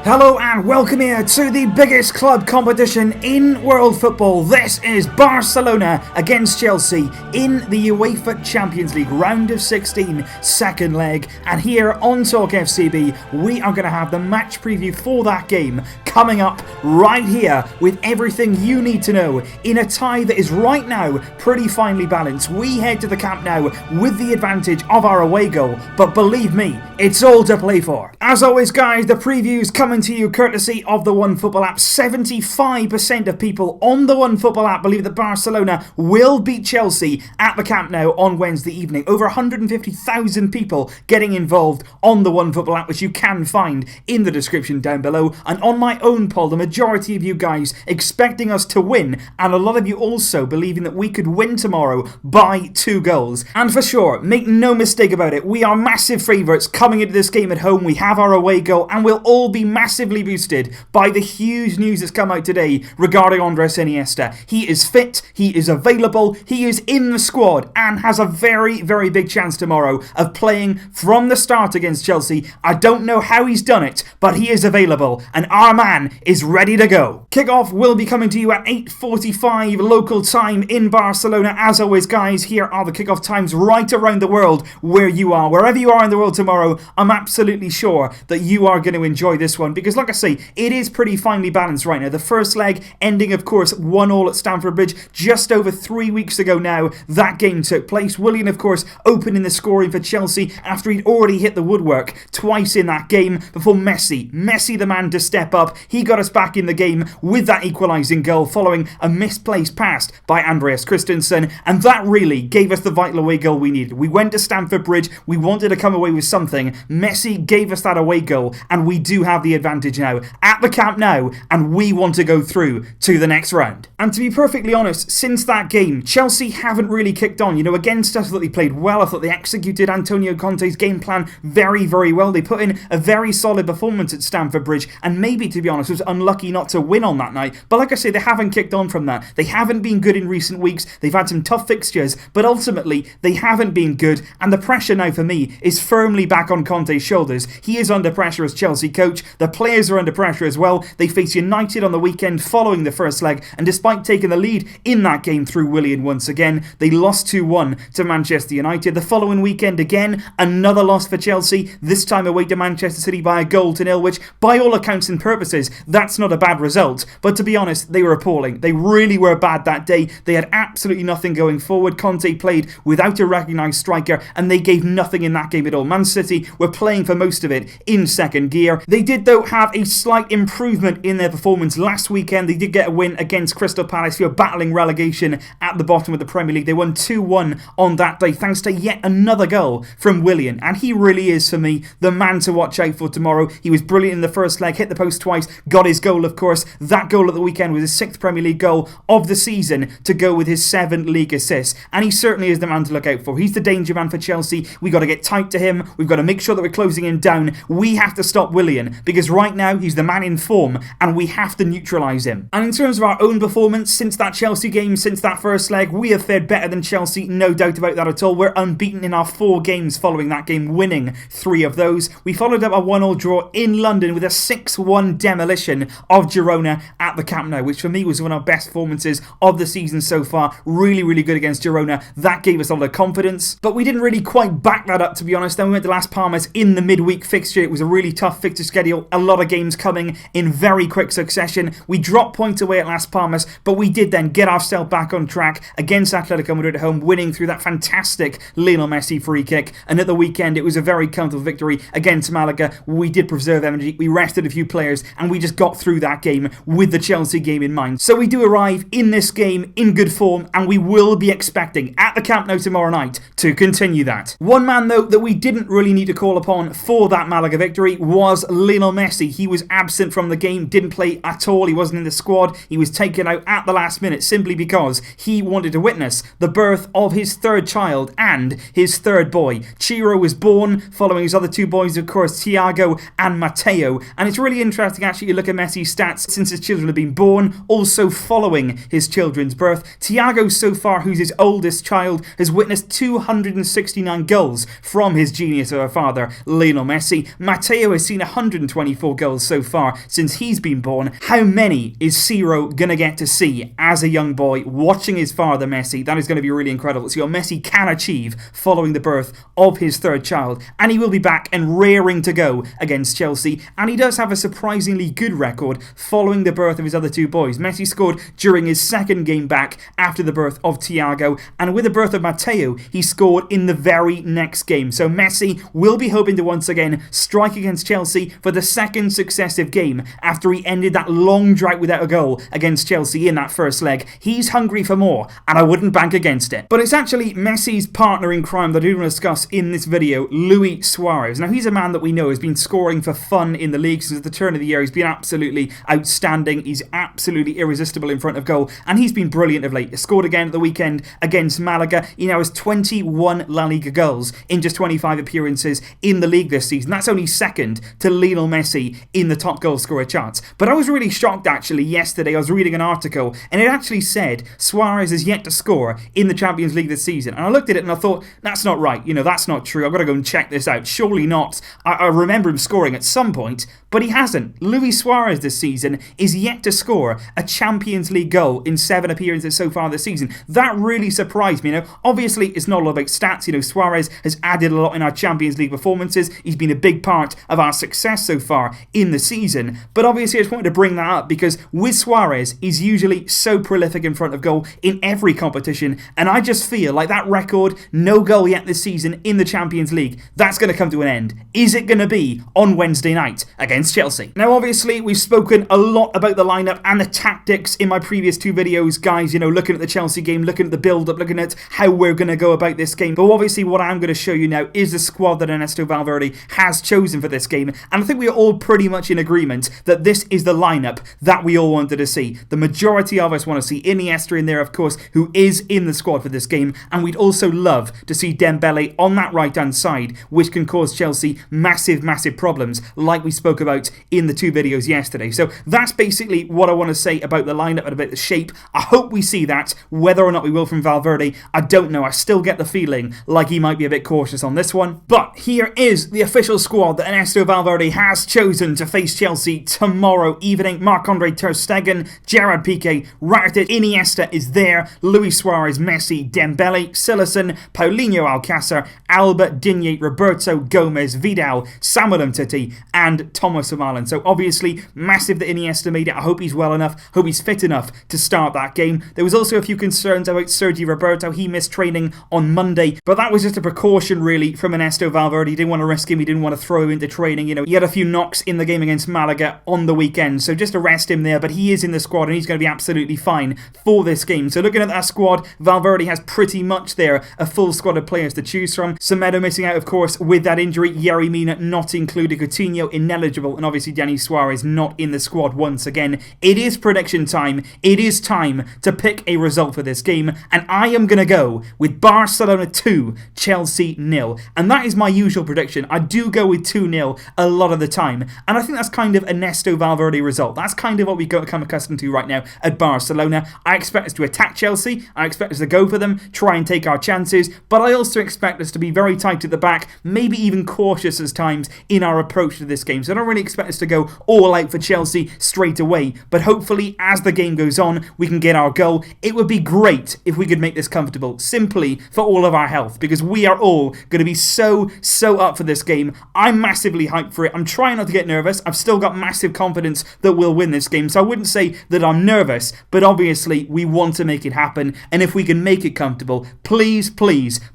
Hello and welcome here to the biggest club competition in world football. This is Barcelona against Chelsea in the UEFA Champions League round of 16, second leg. And here on Talk FCB, we are going to have the match preview for that game coming up right here with everything you need to know in a tie that is right now pretty finely balanced. We head to the Camp Nou with the advantage of our away goal, but believe me, it's all to play for. As always guys, the previews coming to you courtesy of the OneFootball app. 75% of people on the OneFootball app believe that Barcelona will beat Chelsea at the Camp Nou on Wednesday evening. Over 150,000 people getting involved on the OneFootball app, which you can find in the description down below. And on my own poll, the majority of you guys expecting us to win, and a lot of you also believing that we could win tomorrow by 2 goals. And for sure, make no mistake about it, we are massive favourites coming into this game at home. We have our away goal, and we'll all be massively boosted by the huge news that's come out today regarding Andres Iniesta. He is fit, he is available, he is in the squad, and has a very, very big chance tomorrow of playing from the start against Chelsea. I don't know how he's done it, but he is available, and our man is ready to go. Kickoff will be coming to you at 8:45 local time in Barcelona. As always guys, here are the kickoff times right around the world where you are. Wherever you are in the world tomorrow, I'm absolutely sure that you are going to enjoy this one, because like I say, it is pretty finely balanced right now. The first leg ending of course 1-1 at Stamford Bridge just over 3 weeks ago now. That game took place. Willian of course opening the scoring for Chelsea after he'd already hit the woodwork twice in that game before Messi the man to step up. He got us back in the game with that equalising goal following a misplaced pass by Andreas Christensen, and that really gave us the vital away goal we needed. We went to Stamford Bridge, we wanted to come away with something. Messi gave us that away goal, and we do have the advantage now at the Camp Nou, and we want to go through to the next round. And to be perfectly honest, since that game, Chelsea haven't really kicked on. You know, against us, I thought they played well. I thought they executed Antonio Conte's game plan very, very well. They put in a very solid performance at Stamford Bridge, and maybe, to be honest, was unlucky not to win on that night. But like I say, they haven't kicked on from that. They haven't been good in recent weeks. They've had some tough fixtures, but ultimately, they haven't been good. And the pressure now for me is firmly back on Conte's shoulders. He is under pressure as Chelsea coach. The players are under pressure as well. They face United on the weekend following the first leg, and despite taking the lead in that game through Willian once again, they lost 2-1 to Manchester United. The following weekend again, another loss for Chelsea, this time away to Manchester City by 1-0, which by all accounts and purposes, that's not a bad result. But to be honest, they were appalling. They really were bad that day. They had absolutely nothing going forward. Conte played without a recognised striker, and they gave nothing in that game at all. Man City were playing for most of it in second gear. They did though have a slight improvement in their performance last weekend. They did get a win against Crystal Palace, who are battling relegation at the bottom of the Premier League. They won 2-1 on that day thanks to yet another goal from Willian, and he really is for me the man to watch out for tomorrow. He was brilliant in the first leg, hit the post twice, got his goal of course. That goal at the weekend was his 6th Premier League goal of the season to go with his 7 league assists, and he certainly is the man to look out for. He's the danger man for Chelsea. We've got to get tight to him. We've got to make sure that we're closing him down. We have to stop Willian, because right now he's the man in form and we have to neutralise him. And in terms of our own performance since that Chelsea game, since that first leg, we have fared better than Chelsea, no doubt about that at all. We're unbeaten in our 4 games following that game, winning 3 of those. We followed up a 1-1 draw in London with a 6-1 demolition of Girona at the Camp Nou, which for me was one of our best performances of the season so far. Really, really good against Girona. That gave us a lot of confidence, but we didn't really quite back that up, to be honest. Then we went to Las Palmas in the midweek fixture. It was a really tough fixture schedule, a lot of games coming in very quick succession. We dropped points away at Las Palmas, but we did then get ourselves back on track against Atletico Madrid at home, winning through that fantastic Lionel Messi free kick. And at the weekend, it was a very comfortable victory against Malaga. We did preserve energy, we rested a few players, and we just got through that game with the Chelsea game in mind. So we do arrive in this game in good form, and we will be expecting at the Camp Nou tomorrow night to continue that. One man though that we didn't really need to call upon for that Malaga victory was Lionel Messi. He was absent from the game, didn't play at all. He wasn't in the squad. He was taken out at the last minute simply because he wanted to witness the birth of his 3rd child and his 3rd boy. Ciro was born following his other 2 boys, of course, Thiago and Matteo. And it's really interesting actually to look at Messi's stats since his children have been born, also following his children's birth. Thiago so far, who's his oldest child, has witnessed 269 goals from his genius of a father, Lionel Messi. Matteo has seen 120 24 goals so far since he's been born. How many is Ciro going to get to see as a young boy watching his father Messi? That is going to be really incredible. See what Messi can achieve following the birth of his third child. And he will be back and raring to go against Chelsea. And he does have a surprisingly good record following the birth of his other two boys. Messi scored during his second game back after the birth of Thiago. And with the birth of Matteo, he scored in the very next game. So Messi will be hoping to once again strike against Chelsea for the second successive game after he ended that long drought without a goal against Chelsea in that first leg. He's hungry for more, and I wouldn't bank against it. But it's actually Messi's partner in crime that I do want to discuss in this video, Luis Suarez. Now, he's a man that we know has been scoring for fun in the league since the turn of the year. He's been absolutely outstanding. He's absolutely irresistible in front of goal, and he's been brilliant of late. He scored again at the weekend against Malaga. He now has 21 La Liga goals in just 25 appearances in the league this season. That's only second to Lionel Messi in the top goal scorer charts. But I was really shocked actually yesterday. I was reading an article and it actually said Suarez is yet to score in the Champions League this season. And I looked at it and I thought, that's not right. That's not true. I've got to go and check this out. Surely not. I remember him scoring at some point, but he hasn't. Luis Suarez this season is yet to score a Champions League goal in 7 appearances so far this season. That really surprised me. Obviously, it's not all about stats. Suarez has added a lot in our Champions League performances. He's been a big part of our success so far in the season. But obviously, I just wanted to bring that up because with Suarez, he's usually so prolific in front of goal in every competition. And I just feel like that record, no goal yet this season in the Champions League, that's going to come to an end. Is it going to be on Wednesday night against Chelsea? Now, obviously, we've spoken a lot about the lineup and the tactics in my previous 2 videos, guys. Looking at the Chelsea game, looking at the build-up, looking at how we're going to go about this game. But obviously, what I'm going to show you now is the squad that Ernesto Valverde has chosen for this game. And I think we are all pretty much in agreement that this is the lineup that we all wanted to see. The majority of us want to see Iniesta in there, of course, who is in the squad for this game. And we'd also love to see Dembele on that right-hand side, which can cause Chelsea massive, massive problems, like we spoke about in the 2 videos yesterday. So that's basically what I want to say about the lineup and about the shape. I hope we see that. Whether or not we will from Valverde, I don't know. I still get the feeling like he might be a bit cautious on this one. But here is the official squad that Ernesto Valverde has chosen to face Chelsea tomorrow evening. Marc-Andre ter Stegen, Gerard Piqué, Rakitic, Iniesta is there, Luis Suarez, Messi, Dembele, Silesen, Paulinho Alcácer, Alba, Digne, Roberto, Gomez, Vidal, Samuel Umtiti and Thomas Vermaelen. So obviously massive that Iniesta made it. I hope he's well enough, hope he's fit enough to start that game. There was also a few concerns about Sergi Roberto. He missed training on Monday, but that was just a precaution really from Ernesto Valverde. He didn't want to risk him, he didn't want to throw him into training. He had a few knocks in the game against Malaga on the weekend, so just to rest him there, but he is in the squad and he's going to be absolutely fine for this game. So looking at that squad, Valverde has pretty much there a full squad of players to choose from. Semedo missing out, of course, with that injury. Yerry Mina not included. Coutinho ineligible, and obviously Denis Suarez not in the squad once again. It is prediction time. It is time to pick a result for this game, and I am going to go with Barcelona 2, Chelsea 0. And that is my usual prediction. I do go with 2-0 a lot of the time, and I think that's kind of Ernesto Valverde result. That's kind of what we become accustomed to right now at Barcelona. I expect us to attack Chelsea. I expect us to go for them, try and take our chances, but I also expect us to be very tight at the back, maybe even cautious at times in our approach to this game. So I don't really expect us to go all out for Chelsea straight away, but hopefully as the game goes on, we can get our goal. It would be great if we could make this comfortable, simply for all of our health, because we are all going to be so up for this game. I'm massively hyped for it. I'm trying not to get nervous. I've still got massive confidence that we'll win this game, so I wouldn't say that I'm nervous, but obviously we want to make it happen, and if we can make it comfortable, please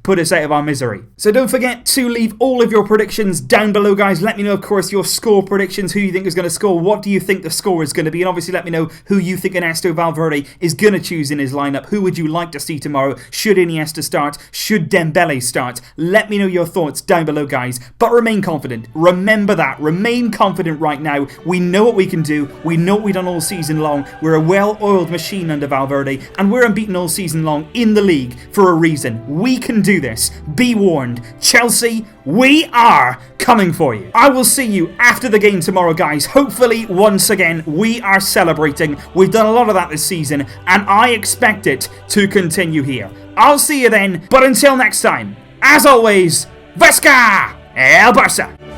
put us out of our misery. So don't forget to leave all of your predictions down below, guys. Let me know, of course, your score predictions, who you think is going to score, what do you think the score is going to be, and obviously let me know who you think Ernesto Valverde is going to choose in his lineup. Who would you like to see tomorrow? Should Iniesta start? Should Dembele start? Let me know your thoughts down below, guys, but remain confident. Remember that. Remain confident right now. We know what we can do. We know what we've done all season long. We're a well-oiled machine under Valverde, and we're unbeaten all season long in the league for a reason. We can do this. Be warned. Chelsea, we are coming for you. I will see you after the game tomorrow, guys. Hopefully, once again, we are celebrating. We've done a lot of that this season, and I expect it to continue here. I'll see you then, but until next time, as always, Vesca El Barça!